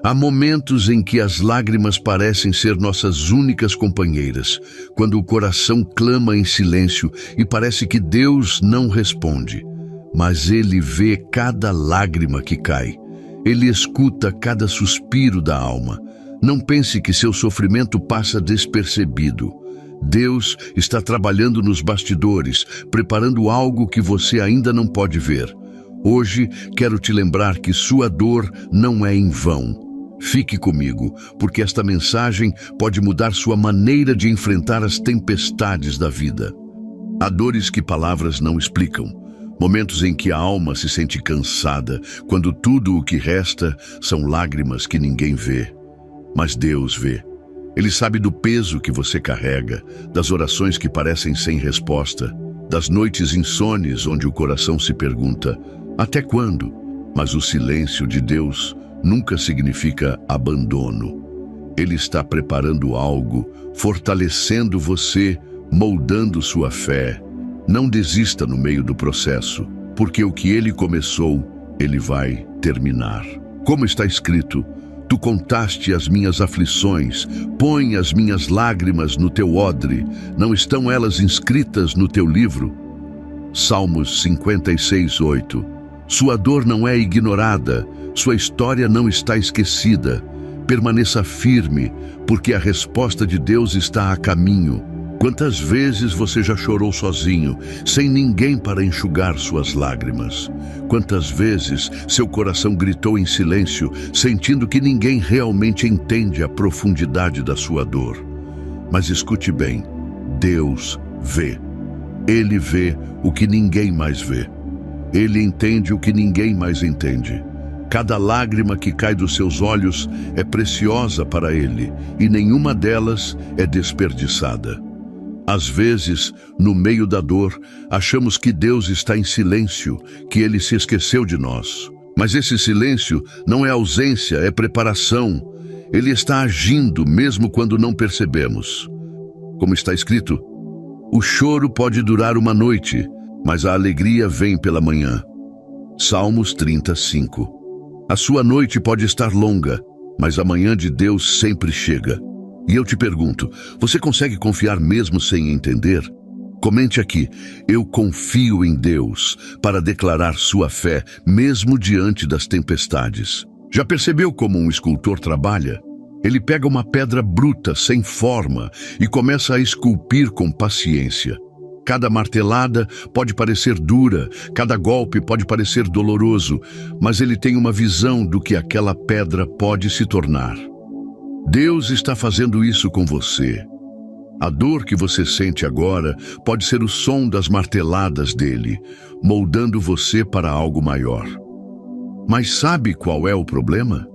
Há momentos em que as lágrimas parecem ser nossas únicas companheiras, quando o coração clama em silêncio e parece que Deus não responde. Mas Ele vê cada lágrima que cai. Ele escuta cada suspiro da alma. Não pense que seu sofrimento passa despercebido. Deus está trabalhando nos bastidores, preparando algo que você ainda não pode ver. Hoje, quero te lembrar que sua dor não é em vão. Fique comigo, porque esta mensagem pode mudar sua maneira de enfrentar as tempestades da vida. Há dores que palavras não explicam. Momentos em que a alma se sente cansada, quando tudo o que resta são lágrimas que ninguém vê. Mas Deus vê. Ele sabe do peso que você carrega, das orações que parecem sem resposta, das noites insones onde o coração se pergunta: até quando? Mas o silêncio de Deus nunca significa abandono. Ele está preparando algo, fortalecendo você, moldando sua fé. Não desista no meio do processo, porque o que Ele começou, Ele vai terminar. Como está escrito: tu contaste as minhas aflições, põe as minhas lágrimas no teu odre, não estão elas inscritas no teu livro? Salmos 56:8. Sua dor não é ignorada, sua história não está esquecida. Permaneça firme, porque a resposta de Deus está a caminho. Quantas vezes você já chorou sozinho, sem ninguém para enxugar suas lágrimas? Quantas vezes seu coração gritou em silêncio, sentindo que ninguém realmente entende a profundidade da sua dor? Mas escute bem, Deus vê. Ele vê o que ninguém mais vê. Ele entende o que ninguém mais entende. Cada lágrima que cai dos seus olhos é preciosa para Ele, e nenhuma delas é desperdiçada. Às vezes, no meio da dor, achamos que Deus está em silêncio, que Ele se esqueceu de nós. Mas esse silêncio não é ausência, é preparação. Ele está agindo mesmo quando não percebemos. Como está escrito: o choro pode durar uma noite, mas a alegria vem pela manhã. Salmos 35. A sua noite pode estar longa, mas a manhã de Deus sempre chega. E eu te pergunto, você consegue confiar mesmo sem entender? Comente aqui: eu confio em Deus, para declarar sua fé mesmo diante das tempestades. Já percebeu como um escultor trabalha? Ele pega uma pedra bruta, sem forma, e começa a esculpir com paciência. Cada martelada pode parecer dura, cada golpe pode parecer doloroso, mas ele tem uma visão do que aquela pedra pode se tornar. Deus está fazendo isso com você. A dor que você sente agora pode ser o som das marteladas dele, moldando você para algo maior. Mas sabe qual é o problema?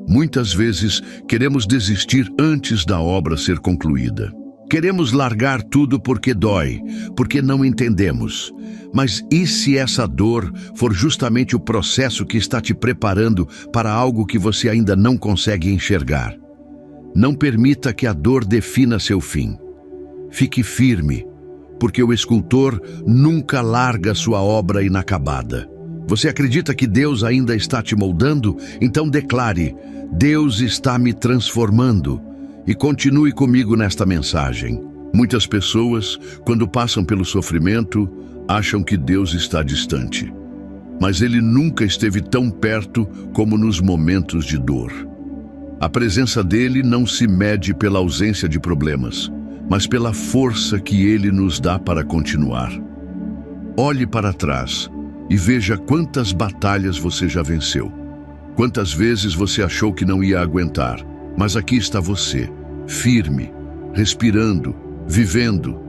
Muitas vezes queremos desistir antes da obra ser concluída. Queremos largar tudo porque dói, porque não entendemos. Mas e se essa dor for justamente o processo que está te preparando para algo que você ainda não consegue enxergar? Não permita que a dor defina seu fim. Fique firme, porque o escultor nunca larga sua obra inacabada. Você acredita que Deus ainda está te moldando? Então declare: Deus está me transformando. E continue comigo nesta mensagem. Muitas pessoas, quando passam pelo sofrimento, acham que Deus está distante. Mas Ele nunca esteve tão perto como nos momentos de dor. A presença dele não se mede pela ausência de problemas, mas pela força que Ele nos dá para continuar. Olhe para trás e veja quantas batalhas você já venceu. Quantas vezes você achou que não ia aguentar, mas aqui está você, firme, respirando, vivendo.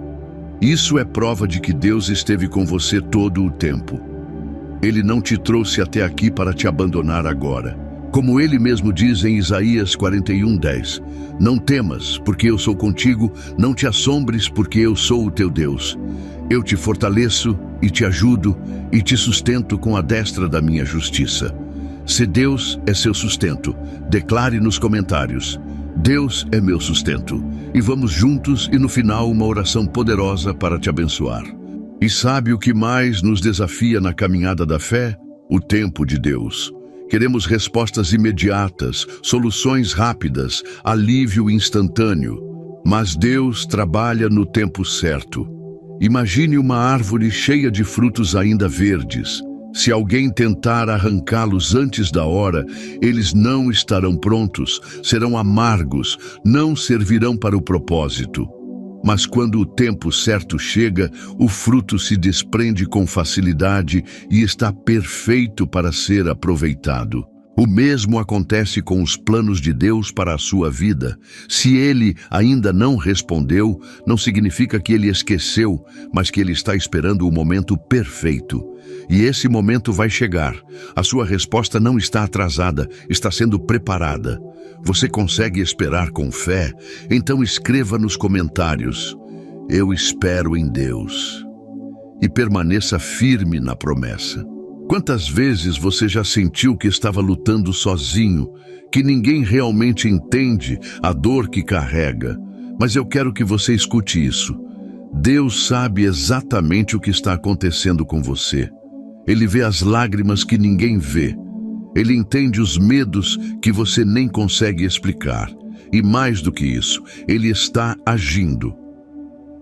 Isso é prova de que Deus esteve com você todo o tempo. Ele não te trouxe até aqui para te abandonar agora. Como Ele mesmo diz em Isaías 41:10, não temas, porque eu sou contigo, não te assombres, porque eu sou o teu Deus. Eu te fortaleço e te ajudo e te sustento com a destra da minha justiça. Se Deus é seu sustento, declare nos comentários: Deus é meu sustento. E vamos juntos e no final uma oração poderosa para te abençoar. E sabe o que mais nos desafia na caminhada da fé? O tempo de Deus. Queremos respostas imediatas, soluções rápidas, alívio instantâneo. Mas Deus trabalha no tempo certo. Imagine uma árvore cheia de frutos ainda verdes. Se alguém tentar arrancá-los antes da hora, eles não estarão prontos, serão amargos, não servirão para o propósito. Mas quando o tempo certo chega, o fruto se desprende com facilidade e está perfeito para ser aproveitado. O mesmo acontece com os planos de Deus para a sua vida. Se Ele ainda não respondeu, não significa que Ele esqueceu, mas que Ele está esperando o momento perfeito. E esse momento vai chegar. A sua resposta não está atrasada, está sendo preparada. Você consegue esperar com fé? Então escreva nos comentários: eu espero em Deus. E permaneça firme na promessa. Quantas vezes você já sentiu que estava lutando sozinho, que ninguém realmente entende a dor que carrega? Mas eu quero que você escute isso. Deus sabe exatamente o que está acontecendo com você. Ele vê as lágrimas que ninguém vê. Ele entende os medos que você nem consegue explicar. E mais do que isso, Ele está agindo.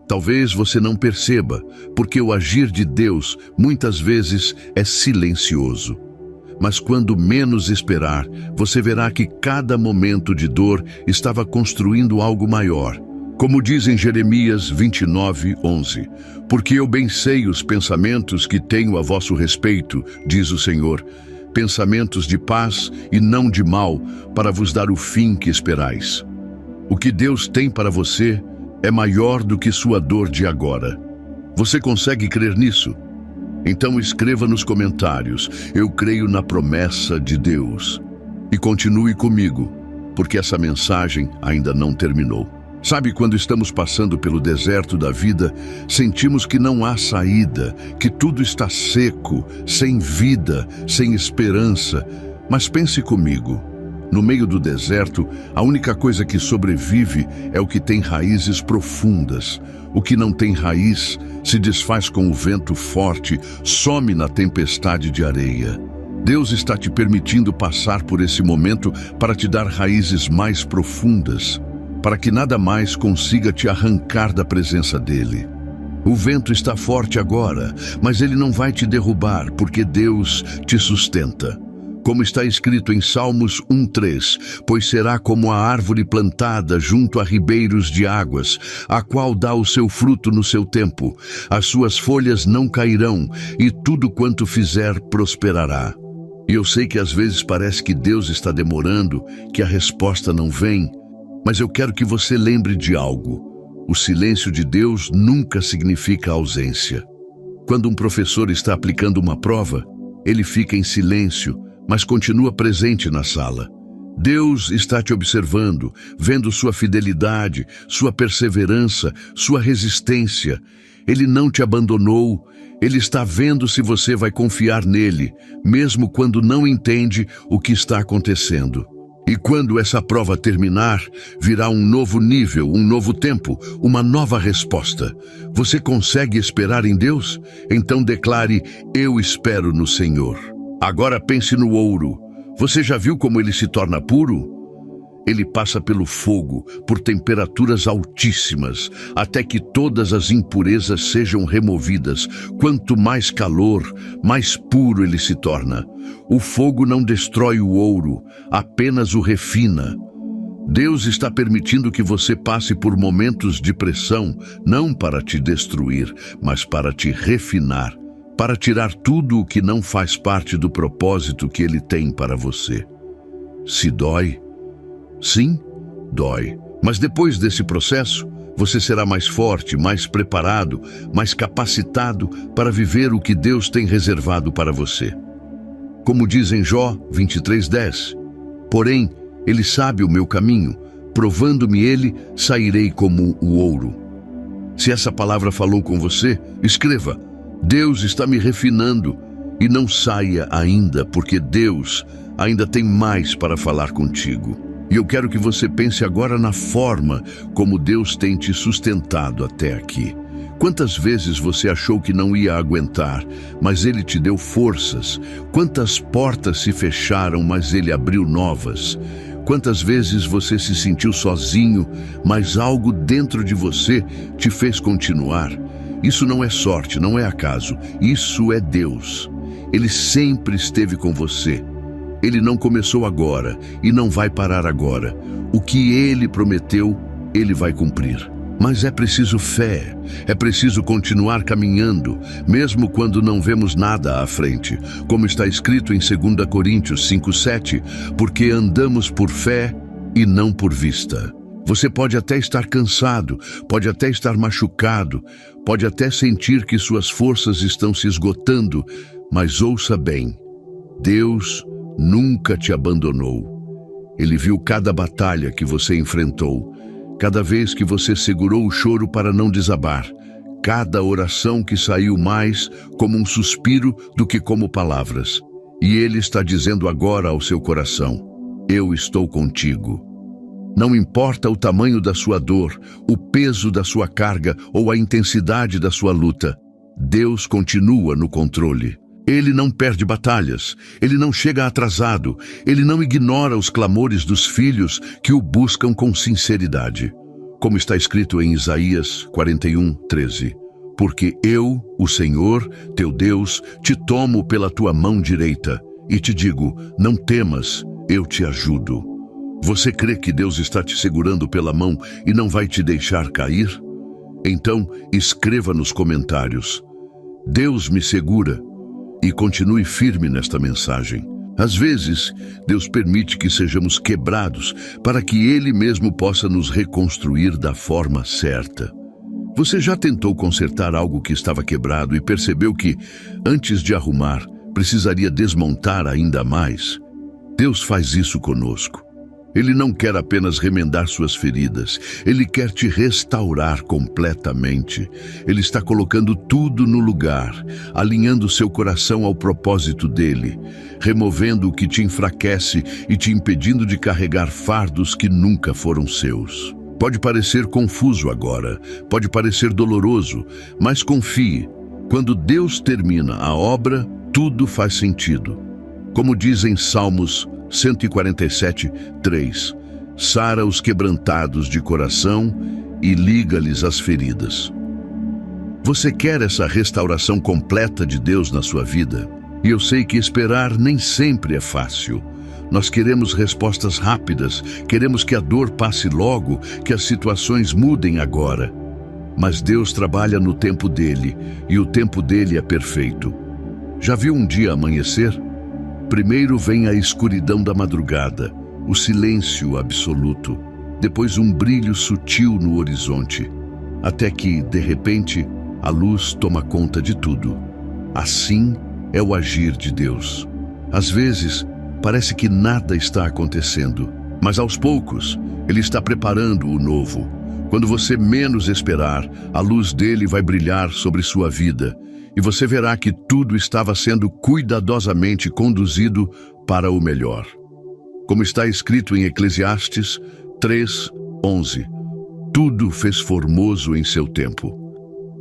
Talvez você não perceba, porque o agir de Deus muitas vezes é silencioso. Mas quando menos esperar, você verá que cada momento de dor estava construindo algo maior. Como diz em Jeremias 29:11, porque eu bem sei os pensamentos que tenho a vosso respeito, diz o Senhor, pensamentos de paz e não de mal, para vos dar o fim que esperais. O que Deus tem para você é maior do que sua dor de agora. Você consegue crer nisso? Então escreva nos comentários: eu creio na promessa de Deus. E continue comigo, porque essa mensagem ainda não terminou. Sabe, quando estamos passando pelo deserto da vida, sentimos que não há saída, que tudo está seco, sem vida, sem esperança. Mas pense comigo. No meio do deserto, a única coisa que sobrevive é o que tem raízes profundas. O que não tem raiz se desfaz com o vento forte, some na tempestade de areia. Deus está te permitindo passar por esse momento para te dar raízes mais profundas, para que nada mais consiga te arrancar da presença dEle. O vento está forte agora, mas ele não vai te derrubar, porque Deus te sustenta. Como está escrito em Salmos 1:3, pois será como a árvore plantada junto a ribeiros de águas, a qual dá o seu fruto no seu tempo. As suas folhas não cairão, e tudo quanto fizer prosperará. E eu sei que às vezes parece que Deus está demorando, que a resposta não vem, mas eu quero que você lembre de algo. O silêncio de Deus nunca significa ausência. Quando um professor está aplicando uma prova, ele fica em silêncio, mas continua presente na sala. Deus está te observando, vendo sua fidelidade, sua perseverança, sua resistência. Ele não te abandonou, Ele está vendo se você vai confiar nele, mesmo quando não entende o que está acontecendo. E quando essa prova terminar, virá um novo nível, um novo tempo, uma nova resposta. Você consegue esperar em Deus? Então declare: eu espero no Senhor. Agora pense no ouro. Você já viu como ele se torna puro? Ele passa pelo fogo, por temperaturas altíssimas, até que todas as impurezas sejam removidas. Quanto mais calor, mais puro ele se torna. O fogo não destrói o ouro, apenas o refina. Deus está permitindo que você passe por momentos de pressão, não para te destruir, mas para te refinar, para tirar tudo o que não faz parte do propósito que Ele tem para você. Se dói, sim, dói. Mas depois desse processo, você será mais forte, mais preparado, mais capacitado para viver o que Deus tem reservado para você. Como diz em Jó 23:10, porém, Ele sabe o meu caminho, provando-me Ele, sairei como o ouro. Se essa palavra falou com você, escreva: Deus está me refinando, e não saia ainda, porque Deus ainda tem mais para falar contigo. E eu quero que você pense agora na forma como Deus tem te sustentado até aqui. Quantas vezes você achou que não ia aguentar, mas Ele te deu forças? Quantas portas se fecharam, mas Ele abriu novas? Quantas vezes você se sentiu sozinho, mas algo dentro de você te fez continuar? Isso não é sorte, não é acaso. Isso é Deus. Ele sempre esteve com você. Ele não começou agora e não vai parar agora. O que Ele prometeu, Ele vai cumprir. Mas é preciso fé, é preciso continuar caminhando, mesmo quando não vemos nada à frente. Como está escrito em 2 Coríntios 5:7, porque andamos por fé e não por vista. Você pode até estar cansado, pode até estar machucado, pode até sentir que suas forças estão se esgotando, mas ouça bem, Deus nunca te abandonou. Ele viu cada batalha que você enfrentou, cada vez que você segurou o choro para não desabar, cada oração que saiu mais como um suspiro do que como palavras. E Ele está dizendo agora ao seu coração: eu estou contigo. Não importa o tamanho da sua dor, o peso da sua carga ou a intensidade da sua luta, Deus continua no controle. Ele não perde batalhas, Ele não chega atrasado, Ele não ignora os clamores dos filhos que o buscam com sinceridade. Como está escrito em Isaías 41:13, porque eu, o Senhor, teu Deus, te tomo pela tua mão direita e te digo, não temas, eu te ajudo. Você crê que Deus está te segurando pela mão e não vai te deixar cair? Então, escreva nos comentários, Deus me segura, e continue firme nesta mensagem. Às vezes, Deus permite que sejamos quebrados para que Ele mesmo possa nos reconstruir da forma certa. Você já tentou consertar algo que estava quebrado e percebeu que, antes de arrumar, precisaria desmontar ainda mais? Deus faz isso conosco. Ele não quer apenas remendar suas feridas, Ele quer te restaurar completamente. Ele está colocando tudo no lugar, alinhando seu coração ao propósito dele, removendo o que te enfraquece e te impedindo de carregar fardos que nunca foram seus. Pode parecer confuso agora, pode parecer doloroso, mas confie, quando Deus termina a obra, tudo faz sentido. Como diz em Salmos 147:3, sara os quebrantados de coração e liga-lhes as feridas. Você quer essa restauração completa de Deus na sua vida? E eu sei que esperar nem sempre é fácil. Nós queremos respostas rápidas, queremos que a dor passe logo, que as situações mudem agora. Mas Deus trabalha no tempo dele, e o tempo dele é perfeito. Já viu um dia amanhecer? Primeiro vem a escuridão da madrugada, o silêncio absoluto, depois um brilho sutil no horizonte, até que, de repente, a luz toma conta de tudo. Assim é o agir de Deus. Às vezes, parece que nada está acontecendo, mas aos poucos, Ele está preparando o novo. Quando você menos esperar, a luz dele vai brilhar sobre sua vida, e você verá que tudo estava sendo cuidadosamente conduzido para o melhor. Como está escrito em Eclesiastes 3:11, tudo fez formoso em seu tempo.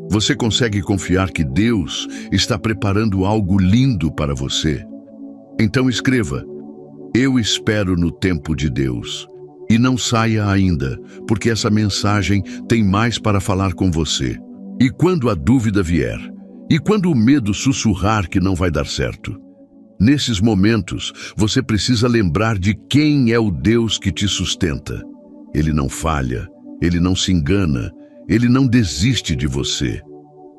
Você consegue confiar que Deus está preparando algo lindo para você? Então escreva, eu espero no tempo de Deus. E não saia ainda, porque essa mensagem tem mais para falar com você. E quando a dúvida vier, e quando o medo sussurrar que não vai dar certo, nesses momentos você precisa lembrar de quem é o Deus que te sustenta. Ele não falha, Ele não se engana, Ele não desiste de você.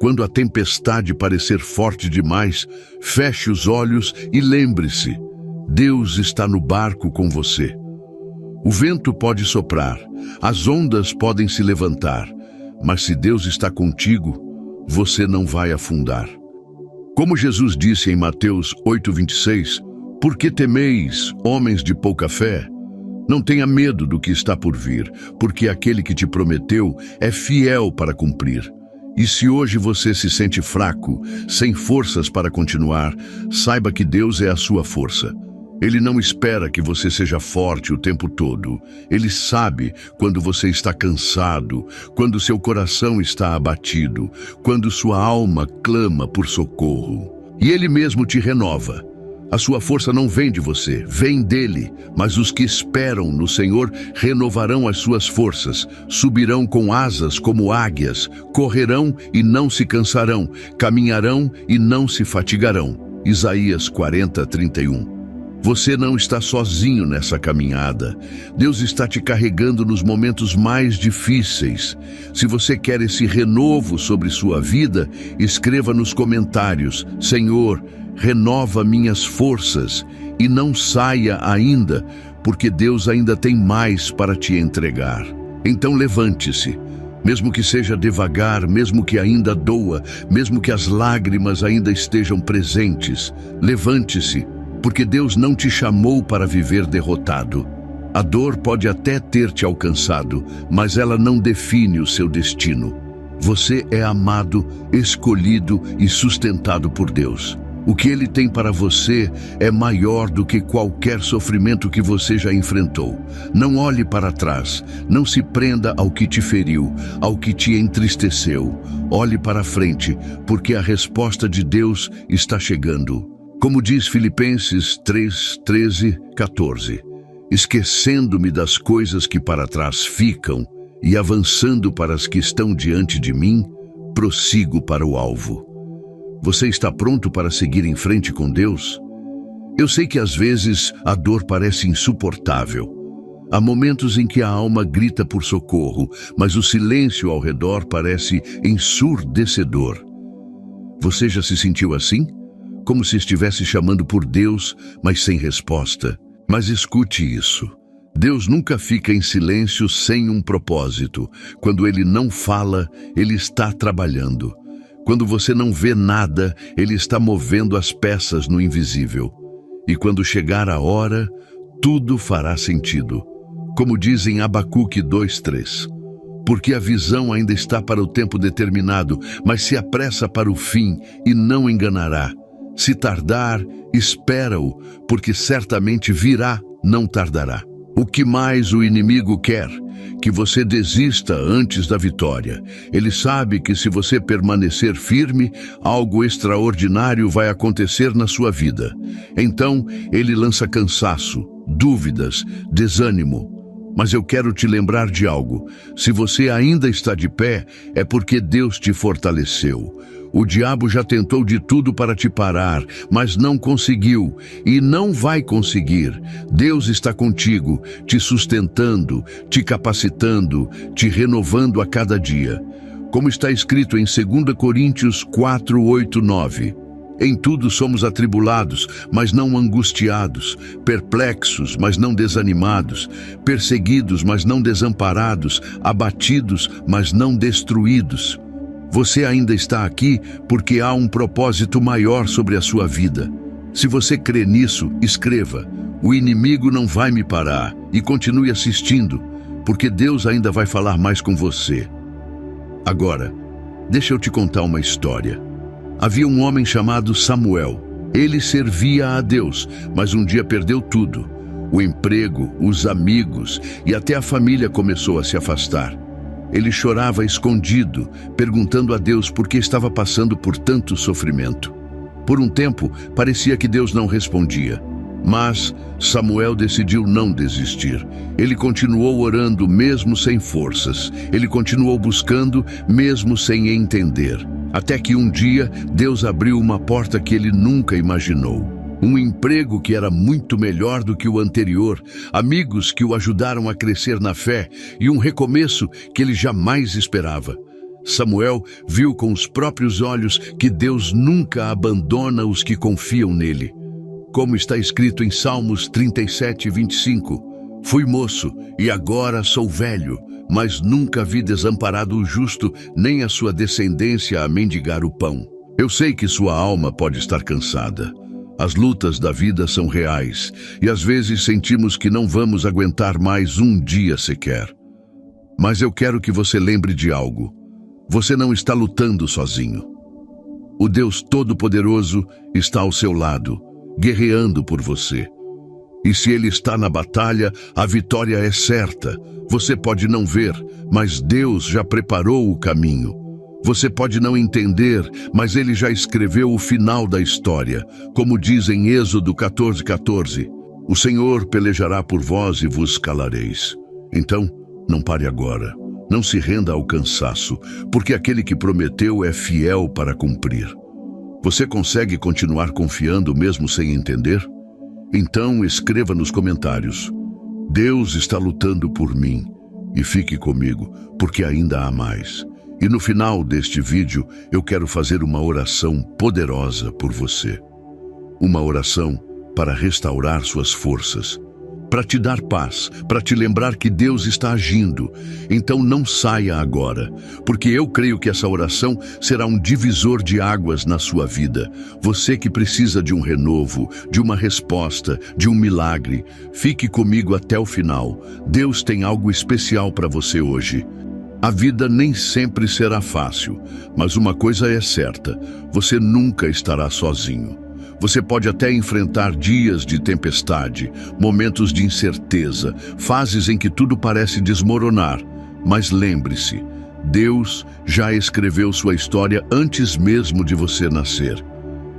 Quando a tempestade parecer forte demais, feche os olhos e lembre-se, Deus está no barco com você. O vento pode soprar, as ondas podem se levantar, mas se Deus está contigo, você não vai afundar. Como Jesus disse em Mateus 8:26, por que temeis, homens de pouca fé? Não tenha medo do que está por vir, porque aquele que te prometeu é fiel para cumprir. E se hoje você se sente fraco, sem forças para continuar, saiba que Deus é a sua força. Ele não espera que você seja forte o tempo todo. Ele sabe quando você está cansado, quando seu coração está abatido, quando sua alma clama por socorro. E Ele mesmo te renova. A sua força não vem de você, vem dele. Mas os que esperam no Senhor renovarão as suas forças, subirão com asas como águias, correrão e não se cansarão, caminharão e não se fatigarão. Isaías 40:31. Você não está sozinho nessa caminhada. Deus está te carregando nos momentos mais difíceis. Se você quer esse renovo sobre sua vida, escreva nos comentários: Senhor, renova minhas forças, e não saia ainda, porque Deus ainda tem mais para te entregar. Então levante-se, mesmo que seja devagar, mesmo que ainda doa, mesmo que as lágrimas ainda estejam presentes. Levante-se, porque Deus não te chamou para viver derrotado. A dor pode até ter te alcançado, mas ela não define o seu destino. Você é amado, escolhido e sustentado por Deus. O que Ele tem para você é maior do que qualquer sofrimento que você já enfrentou. Não olhe para trás, não se prenda ao que te feriu, ao que te entristeceu. Olhe para frente, porque a resposta de Deus está chegando. Como diz Filipenses 3:13-14, esquecendo-me das coisas que para trás ficam e avançando para as que estão diante de mim, prossigo para o alvo. Você está pronto para seguir em frente com Deus? Eu sei que às vezes a dor parece insuportável. Há momentos em que a alma grita por socorro, mas o silêncio ao redor parece ensurdecedor. Você já se sentiu assim? Como se estivesse chamando por Deus, mas sem resposta. Mas escute isso. Deus nunca fica em silêncio sem um propósito. Quando Ele não fala, Ele está trabalhando. Quando você não vê nada, Ele está movendo as peças no invisível. E quando chegar a hora, tudo fará sentido. Como diz em Abacuque 2:3. Porque a visão ainda está para o tempo determinado, mas se apressa para o fim e não enganará. Se tardar, espera-o, porque certamente virá, não tardará. O que mais o inimigo quer? Que você desista antes da vitória. Ele sabe que se você permanecer firme, algo extraordinário vai acontecer na sua vida. Então, ele lança cansaço, dúvidas, desânimo. Mas eu quero te lembrar de algo. Se você ainda está de pé, é porque Deus te fortaleceu. O diabo já tentou de tudo para te parar, mas não conseguiu e não vai conseguir. Deus está contigo, te sustentando, te capacitando, te renovando a cada dia. Como está escrito em 2 Coríntios 4:8-9. Em tudo somos atribulados, mas não angustiados, perplexos, mas não desanimados, perseguidos, mas não desamparados, abatidos, mas não destruídos. Você ainda está aqui porque há um propósito maior sobre a sua vida. Se você crê nisso, escreva: o inimigo não vai me parar, e continue assistindo, porque Deus ainda vai falar mais com você. Agora, deixa eu te contar uma história. Havia um homem chamado Samuel. Ele servia a Deus, mas um dia perdeu tudo. O emprego, os amigos e até a família começou a se afastar. Ele chorava escondido, perguntando a Deus por que estava passando por tanto sofrimento. Por um tempo, parecia que Deus não respondia. Mas Samuel decidiu não desistir. Ele continuou orando mesmo sem forças. Ele continuou buscando mesmo sem entender. Até que um dia, Deus abriu uma porta que ele nunca imaginou. Um emprego que era muito melhor do que o anterior, amigos que o ajudaram a crescer na fé e um recomeço que ele jamais esperava. Samuel viu com os próprios olhos que Deus nunca abandona os que confiam nele. Como está escrito em Salmos 37:25, fui moço e agora sou velho, mas nunca vi desamparado o justo, nem a sua descendência a mendigar o pão. Eu sei que sua alma pode estar cansada. As lutas da vida são reais e às vezes sentimos que não vamos aguentar mais um dia sequer. Mas eu quero que você lembre de algo. Você não está lutando sozinho. O Deus Todo-Poderoso está ao seu lado, guerreando por você. E se Ele está na batalha, a vitória é certa. Você pode não ver, mas Deus já preparou o caminho. Você pode não entender, mas Ele já escreveu o final da história. Como diz em Êxodo 14:14, o Senhor pelejará por vós e vos calareis. Então, não pare agora. Não se renda ao cansaço, porque aquele que prometeu é fiel para cumprir. Você consegue continuar confiando mesmo sem entender? Então escreva nos comentários: Deus está lutando por mim, e fique comigo, porque ainda há mais. E no final deste vídeo, eu quero fazer uma oração poderosa por você. Uma oração para restaurar suas forças, para te dar paz, para te lembrar que Deus está agindo. Então não saia agora, porque eu creio que essa oração será um divisor de águas na sua vida. Você que precisa de um renovo, de uma resposta, de um milagre, fique comigo até o final. Deus tem algo especial para você hoje. A vida nem sempre será fácil, mas uma coisa é certa: você nunca estará sozinho. Você pode até enfrentar dias de tempestade, momentos de incerteza, fases em que tudo parece desmoronar. Mas lembre-se, Deus já escreveu sua história antes mesmo de você nascer.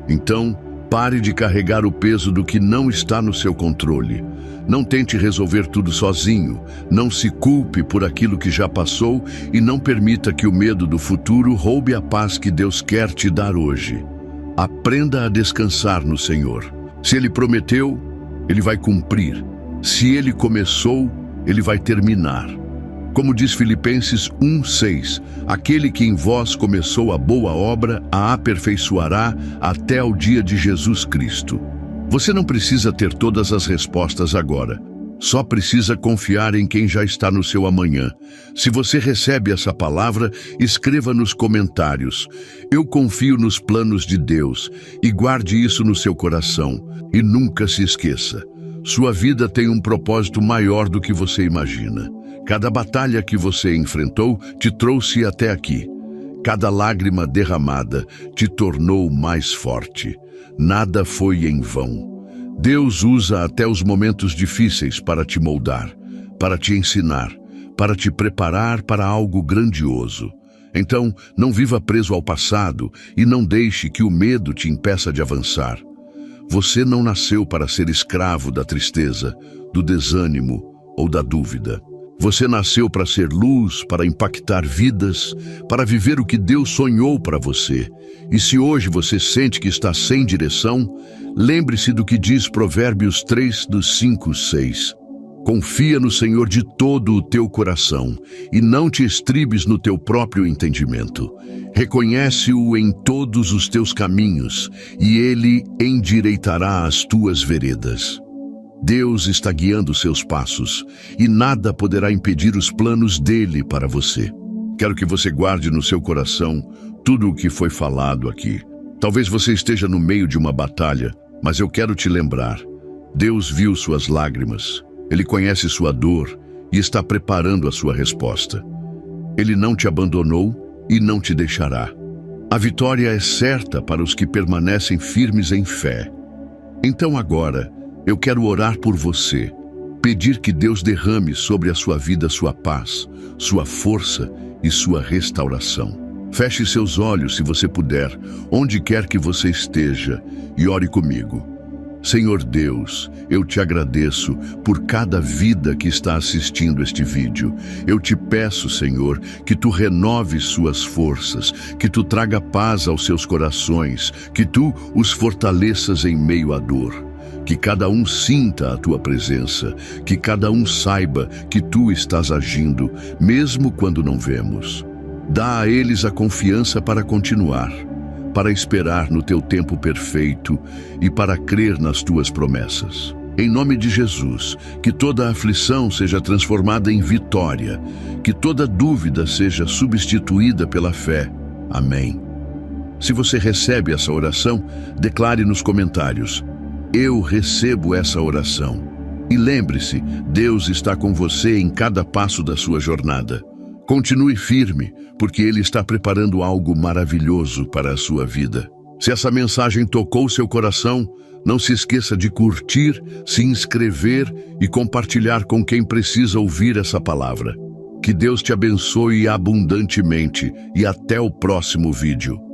Então, pare de carregar o peso do que não está no seu controle. Não tente resolver tudo sozinho. Não se culpe por aquilo que já passou e não permita que o medo do futuro roube a paz que Deus quer te dar hoje. Aprenda a descansar no Senhor. Se Ele prometeu, Ele vai cumprir. Se Ele começou, Ele vai terminar. Como diz Filipenses 1:6, aquele que em vós começou a boa obra a aperfeiçoará até ao dia de Jesus Cristo. Você não precisa ter todas as respostas agora. Só precisa confiar em quem já está no seu amanhã. Se você recebe essa palavra, escreva nos comentários: eu confio nos planos de Deus, e guarde isso no seu coração. E nunca se esqueça: sua vida tem um propósito maior do que você imagina. Cada batalha que você enfrentou te trouxe até aqui. Cada lágrima derramada te tornou mais forte. Nada foi em vão. Deus usa até os momentos difíceis para te moldar, para te ensinar, para te preparar para algo grandioso. Então, não viva preso ao passado e não deixe que o medo te impeça de avançar. Você não nasceu para ser escravo da tristeza, do desânimo ou da dúvida. Você nasceu para ser luz, para impactar vidas, para viver o que Deus sonhou para você. E se hoje você sente que está sem direção, lembre-se do que diz Provérbios 3:5-6. Confia no Senhor de todo o teu coração e não te estribes no teu próprio entendimento. Reconhece-o em todos os teus caminhos e Ele endireitará as tuas veredas. Deus está guiando seus passos e nada poderá impedir os planos dele para você. Quero que você guarde no seu coração tudo o que foi falado aqui. Talvez você esteja no meio de uma batalha, mas eu quero te lembrar: Deus viu suas lágrimas, Ele conhece sua dor e está preparando a sua resposta. Ele não te abandonou e não te deixará. A vitória é certa para os que permanecem firmes em fé. Então agora, eu quero orar por você, pedir que Deus derrame sobre a sua vida sua paz, sua força e sua restauração. Feche seus olhos se você puder, onde quer que você esteja, e ore comigo. Senhor Deus, eu te agradeço por cada vida que está assistindo este vídeo. Eu te peço, Senhor, que tu renoves suas forças, que tu traga paz aos seus corações, que tu os fortaleças em meio à dor. Que cada um sinta a tua presença, que cada um saiba que tu estás agindo, mesmo quando não vemos. Dá a eles a confiança para continuar, para esperar no teu tempo perfeito e para crer nas tuas promessas. Em nome de Jesus, que toda aflição seja transformada em vitória, que toda dúvida seja substituída pela fé. Amém. Se você recebe essa oração, declare nos comentários: eu recebo essa oração. E lembre-se, Deus está com você em cada passo da sua jornada. Continue firme, porque Ele está preparando algo maravilhoso para a sua vida. Se essa mensagem tocou seu coração, não se esqueça de curtir, se inscrever e compartilhar com quem precisa ouvir essa palavra. Que Deus te abençoe abundantemente e até o próximo vídeo.